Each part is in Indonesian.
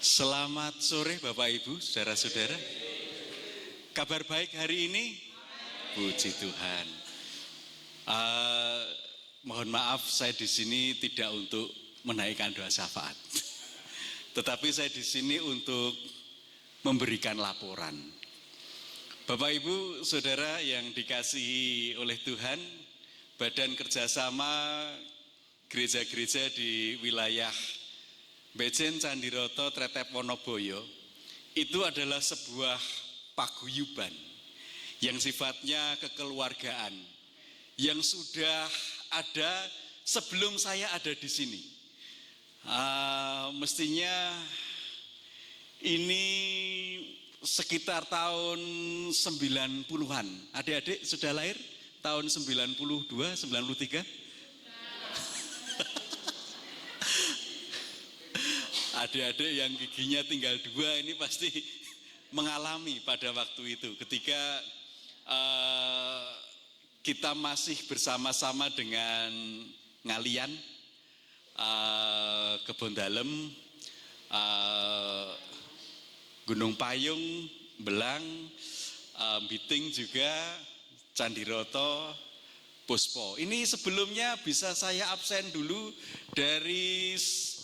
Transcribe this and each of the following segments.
Selamat sore Bapak Ibu, saudara-saudara. Kabar baik hari ini? Puji Tuhan. Mohon maaf saya di sini tidak untuk menaikkan doa syafaat. Tetapi saya di sini untuk memberikan laporan. Bapak Ibu, saudara yang dikasihi oleh Tuhan, Badan Kerjasama Gereja-gereja di wilayah Bejen, Candiroto, Tretep, Wonoboyo itu adalah sebuah paguyuban yang sifatnya kekeluargaan yang sudah ada sebelum saya ada di sini. Mestinya ini sekitar tahun 90-an. Adik-adik sudah lahir tahun 92, 93? Adik-adik yang giginya tinggal 2 ini pasti mengalami pada waktu itu ketika kita masih bersama-sama dengan ngalian, Kebon Dalem, Gunung Payung, Belang, Biting juga, Candiroto, Puspo. Ini sebelumnya bisa saya absen dulu dari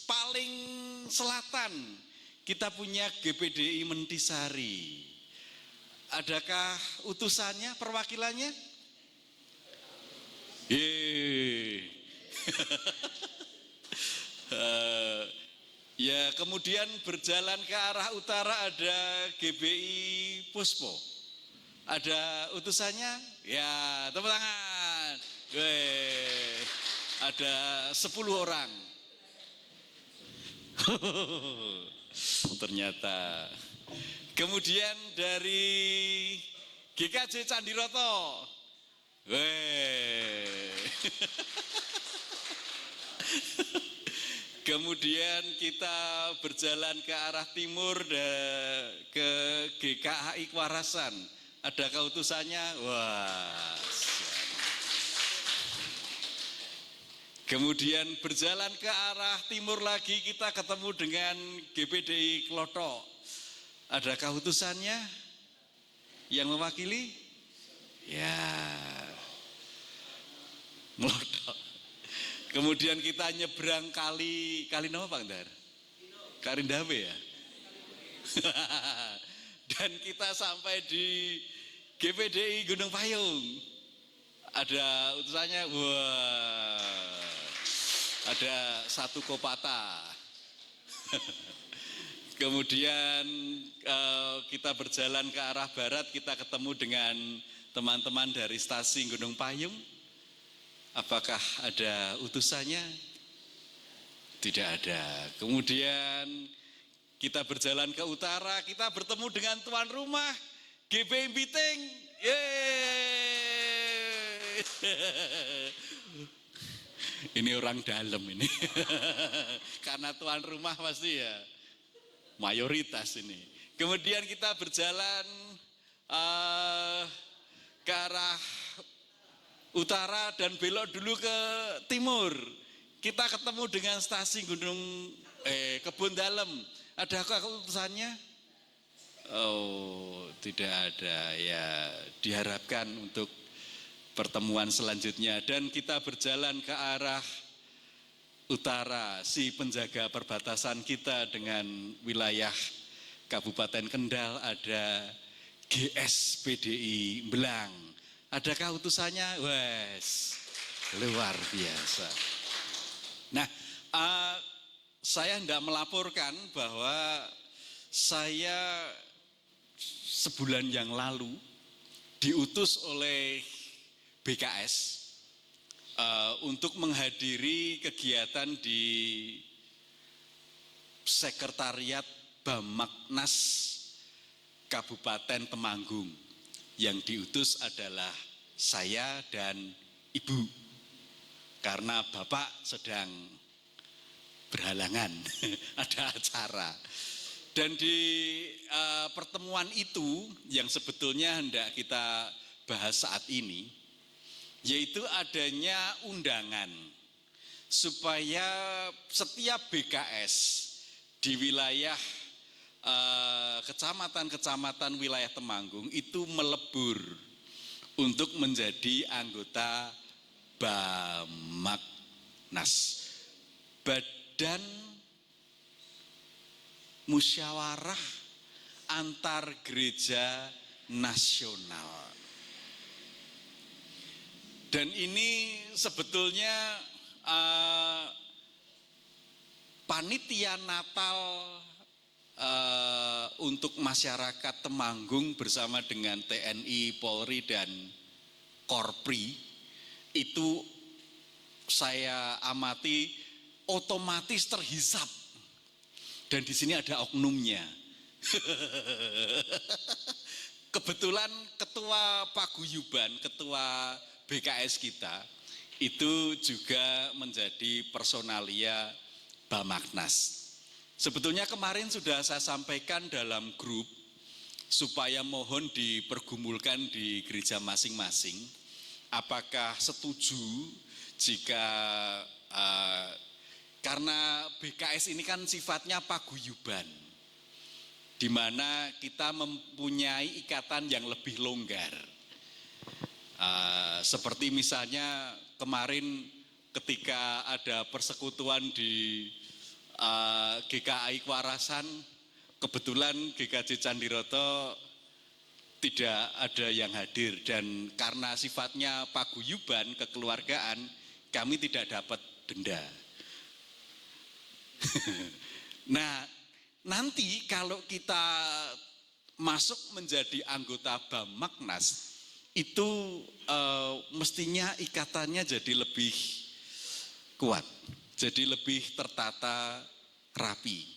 paling selatan. Kita punya GPDI Mentisari. Adakah utusannya, perwakilannya? Ya, kemudian berjalan ke arah utara ada GBI Puspo. Ada utusannya? Ya, tepuk tangan. Ada 10 orang. Ternyata. Kemudian dari GKJ Candiroto. Kemudian kita berjalan ke arah timur ke GKHI Kwarasan. Ada keutusannya? Wah. Kemudian berjalan ke arah timur lagi kita ketemu dengan GPDI Klothok. Adakah utusannya yang mewakili? Ya, Klothok. Kemudian kita nyebrang kali nama Pak Ndar? Karindawe ya? Dan kita sampai di GPDI Gunung Payung. Ada utusannya? Wah. Ada 1 Kopata. Kemudian kita berjalan ke arah barat, kita ketemu dengan teman-teman dari stasiun Gunung Payung. Apakah ada utusannya? Tidak ada. Kemudian kita berjalan ke utara, kita bertemu dengan tuan rumah GBI Biting. Ini orang dalam ini. Karena tuan rumah pasti ya mayoritas ini. Kemudian kita berjalan ke arah utara dan belok dulu ke timur. Kita ketemu dengan stasiun Kebon Dalem. Adakah utusannya? Oh, tidak ada. Ya, diharapkan untuk pertemuan selanjutnya. Dan kita berjalan ke arah utara, si penjaga perbatasan kita dengan wilayah Kabupaten Kendal ada GSPDI Belang. Adakah utusannya? Wes, luar biasa. Nah, saya hendak melaporkan bahwa saya sebulan yang lalu diutus oleh BKS untuk menghadiri kegiatan di Sekretariat Bamaknas Kabupaten Temanggung. Yang diutus adalah saya dan Ibu, karena Bapak sedang berhalangan, ada acara. Dan di pertemuan itu yang sebetulnya hendak kita bahas saat ini, yaitu adanya undangan supaya setiap BKS di wilayah kecamatan-kecamatan wilayah Temanggung itu melebur untuk menjadi anggota Bamagnas, Badan Musyawarah Antar Gereja Nasional. Dan ini sebetulnya panitia Natal untuk masyarakat Temanggung bersama dengan TNI, Polri, dan Korpri itu saya amati otomatis terhisap, dan di sini ada oknumnya. Kebetulan ketua paguyuban, ketua BKS kita itu juga menjadi personalia Bamagnas. Sebetulnya kemarin sudah saya sampaikan dalam grup supaya mohon dipergumulkan di gereja masing-masing. Apakah setuju jika karena BKS ini kan sifatnya paguyuban, di mana kita mempunyai ikatan yang lebih longgar. Seperti misalnya kemarin ketika ada persekutuan di GKI Kwarasan, kebetulan GKJ Candiroto tidak ada yang hadir, dan karena sifatnya paguyuban kekeluargaan kami tidak dapat denda. Nah, nanti kalau kita masuk menjadi anggota Bamagnas itu mestinya ikatannya jadi lebih kuat, jadi lebih tertata rapi.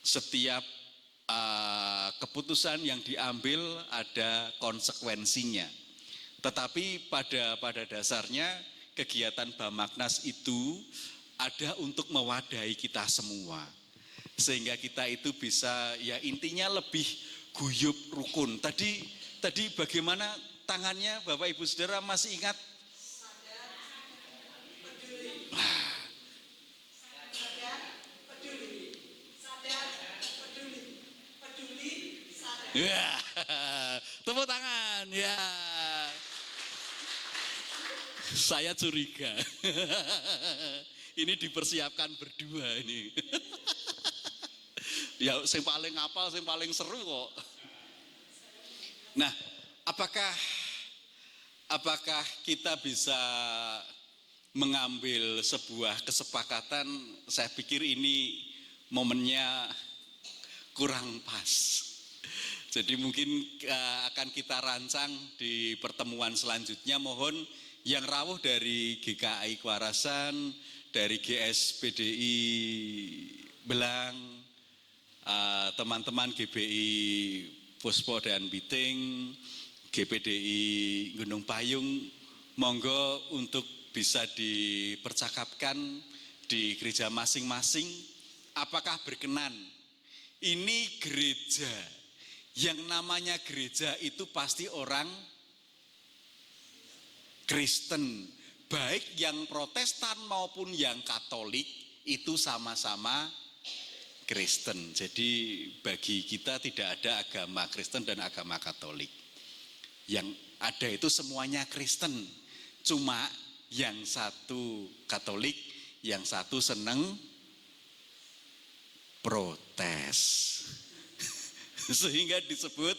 Setiap keputusan yang diambil ada konsekuensinya. Tetapi pada dasarnya kegiatan Bamagnas itu ada untuk mewadahi kita semua, sehingga kita itu bisa, ya intinya lebih guyup rukun. Tadi bagaimana tangannya Bapak Ibu Saudara masih ingat? Ya, tepuk tangan ya. Saya curiga. Ini dipersiapkan berdua ini. Ya, yang paling apal, yang paling seru kok. Nah, apakah kita bisa mengambil sebuah kesepakatan? Saya pikir ini momennya kurang pas. Jadi mungkin akan kita rancang di pertemuan selanjutnya. Mohon yang rawuh dari GKI Kwarasan, dari GSPDI Belang, teman-teman GBI Puspo dan Biting, GPDI Gunung Payung, monggo untuk bisa dipercakapkan di gereja masing-masing. Apakah berkenan? Ini gereja, yang namanya gereja itu pasti orang Kristen, baik yang Protestan maupun yang Katolik itu sama-sama Kristen. Jadi bagi kita tidak ada agama Kristen dan agama Katolik. Yang ada itu semuanya Kristen. Cuma yang satu Katolik, yang satu seneng protes. Sehingga disebut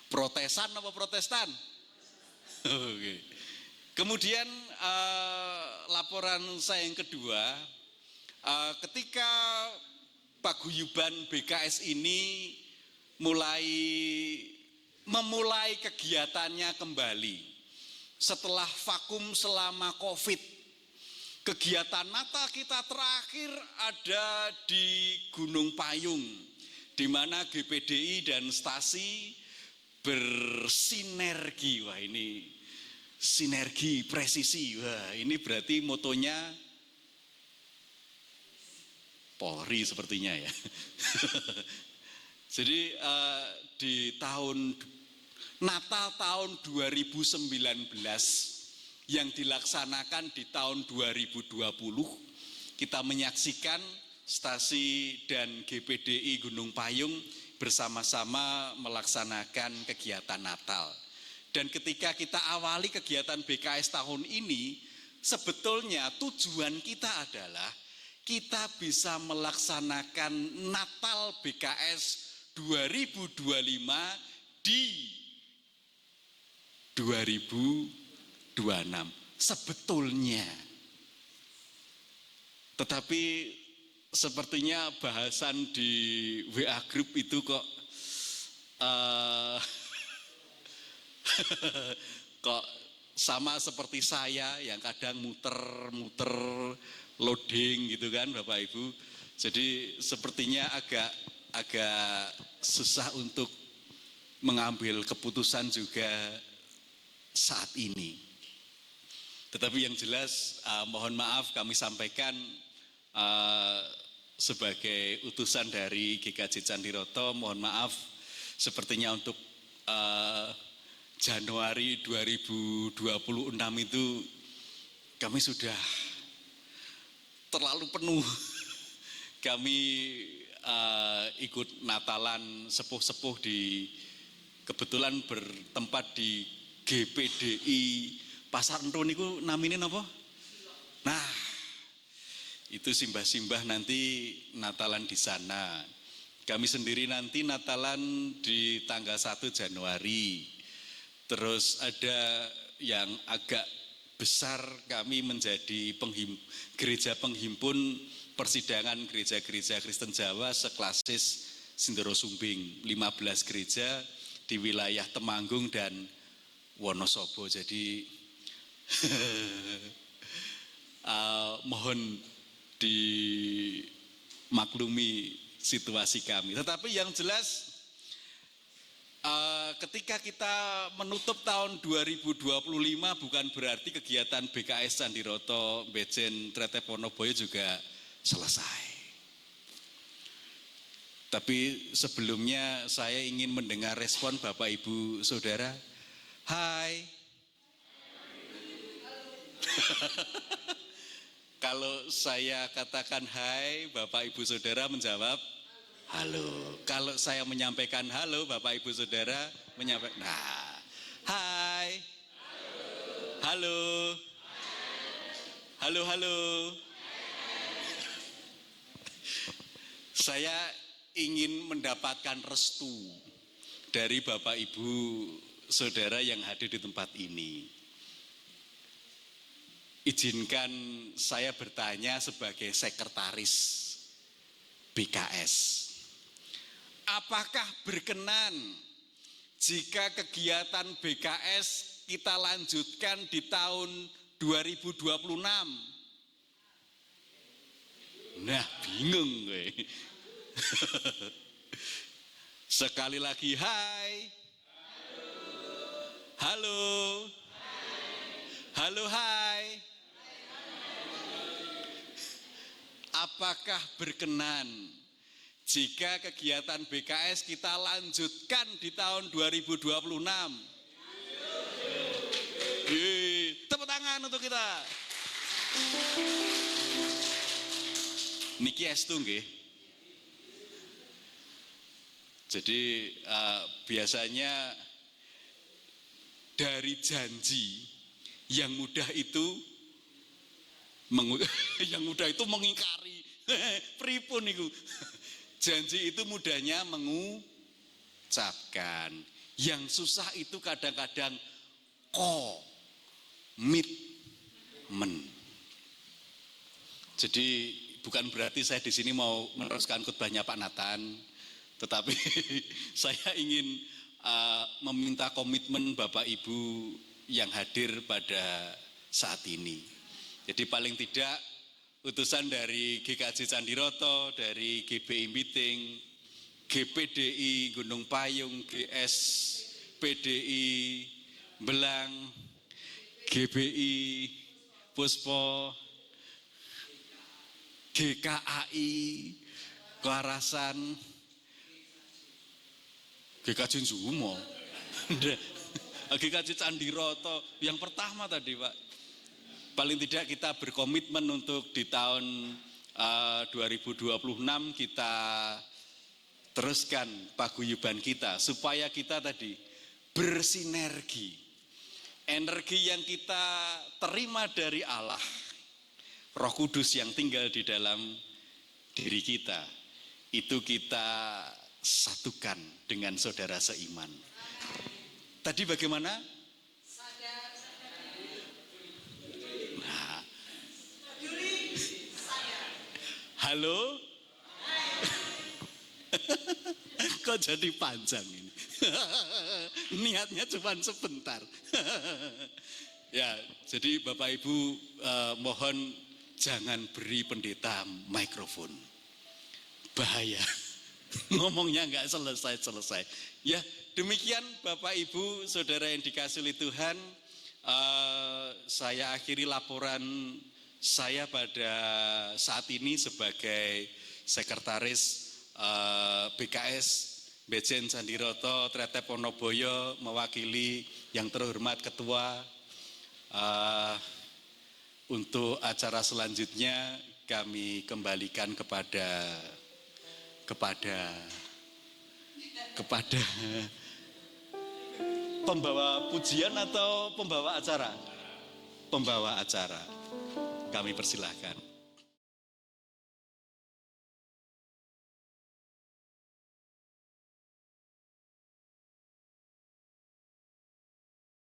protesan apa Protestan? Oke. Kemudian laporan saya yang kedua, ketika paguyuban BKS ini memulai kegiatannya kembali setelah vakum selama COVID. Kegiatan Natal kita terakhir ada di Gunung Payung, di mana GPDI dan stasi bersinergi. Wah, ini sinergi presisi. Wah, ini berarti motonya Polri sepertinya ya. Jadi di tahun Natal tahun 2019 yang dilaksanakan di tahun 2020, kita menyaksikan Stasi dan GPDI Gunung Payung bersama-sama melaksanakan kegiatan Natal. Dan ketika kita awali kegiatan BKS tahun ini, sebetulnya tujuan kita adalah kita bisa melaksanakan Natal BKS 2025 di 2026 sebetulnya. Tetapi sepertinya bahasan di WA Group itu kok kok sama seperti saya yang kadang muter-muter loading gitu kan Bapak Ibu. Jadi sepertinya agak susah untuk mengambil keputusan juga saat ini. Tetapi yang jelas mohon maaf kami sampaikan sebagai utusan dari GKJ Candiroto, mohon maaf sepertinya untuk Januari 2026 itu kami sudah terlalu penuh. Kami ikut Natalan sepuh-sepuh di kebetulan bertempat di GPDI Pasar Enton itu namanya apa? Nah, itu simbah-simbah nanti Natalan di sana. Kami sendiri nanti Natalan di tanggal 1 Januari. Terus ada yang agak besar kami menjadi gereja penghimpun persidangan gereja-gereja Kristen Jawa seklasis Sindoro Sumbing, 15 gereja di wilayah Temanggung dan Wonosobo. Jadi mohon dimaklumi situasi kami. Tetapi yang jelas ketika kita menutup tahun 2025 bukan berarti kegiatan BKS Candiroto Bejen Treteponoboyo juga selesai. Tapi sebelumnya saya ingin mendengar respon Bapak Ibu Saudara. Hai. Kalau saya katakan hai, Bapak Ibu Saudara menjawab halo. Kalau saya menyampaikan halo, Bapak Ibu Saudara menyampaikan, nah, hai, halo, halo, halo. Saya ingin mendapatkan restu dari Bapak Ibu Saudara yang hadir di tempat ini. Izinkan saya bertanya sebagai sekretaris BKS. Apakah berkenan jika kegiatan BKS kita lanjutkan di tahun 2026? Nah, bingung gue. Sekali lagi, hai. Halo. Halo, hai. Apakah berkenan jika kegiatan BKS kita lanjutkan di tahun 2026? Tepuk tangan untuk kita. Niki estu nggih. Jadi biasanya dari janji yang mudah itu mengingkari. Pripun niku. Janji itu mudahnya mengucapkan. Yang susah itu kadang-kadang komitmen. Jadi bukan berarti saya di sini mau meneruskan khotbahnya Pak Nathan, tetapi saya ingin meminta komitmen Bapak Ibu yang hadir pada saat ini. Jadi paling tidak utusan dari GKJ Candiroto, dari GBI Meeting, GPDI Gunung Payung, GS PDI Belang, GBI Puspo, GKAI Karasan, GKJ Sumo, GKJ Candiroto yang pertama tadi Pak. Paling tidak kita berkomitmen untuk di tahun 2026 kita teruskan paguyuban kita supaya kita tadi bersinergi. Energi yang kita terima dari Allah, Roh Kudus yang tinggal di dalam diri kita, itu kita satukan dengan saudara seiman. Tadi bagaimana? Nah. Halo? Kok jadi panjang ini? Niatnya cuma sebentar. Ya, jadi Bapak Ibu mohon jangan beri pendeta mikrofon. Bahaya. Ngomongnya nggak selesai-selesai. Ya, demikian Bapak Ibu, Saudara yang dikasihi oleh Tuhan, saya akhiri laporan saya pada saat ini sebagai Sekretaris BKS Bejen Sandiroto Trete Ponoboyo, mewakili yang terhormat Ketua. Untuk acara selanjutnya kami kembalikan kepada pembawa pujian atau pembawa acara? Pembawa acara. Kami persilahkan.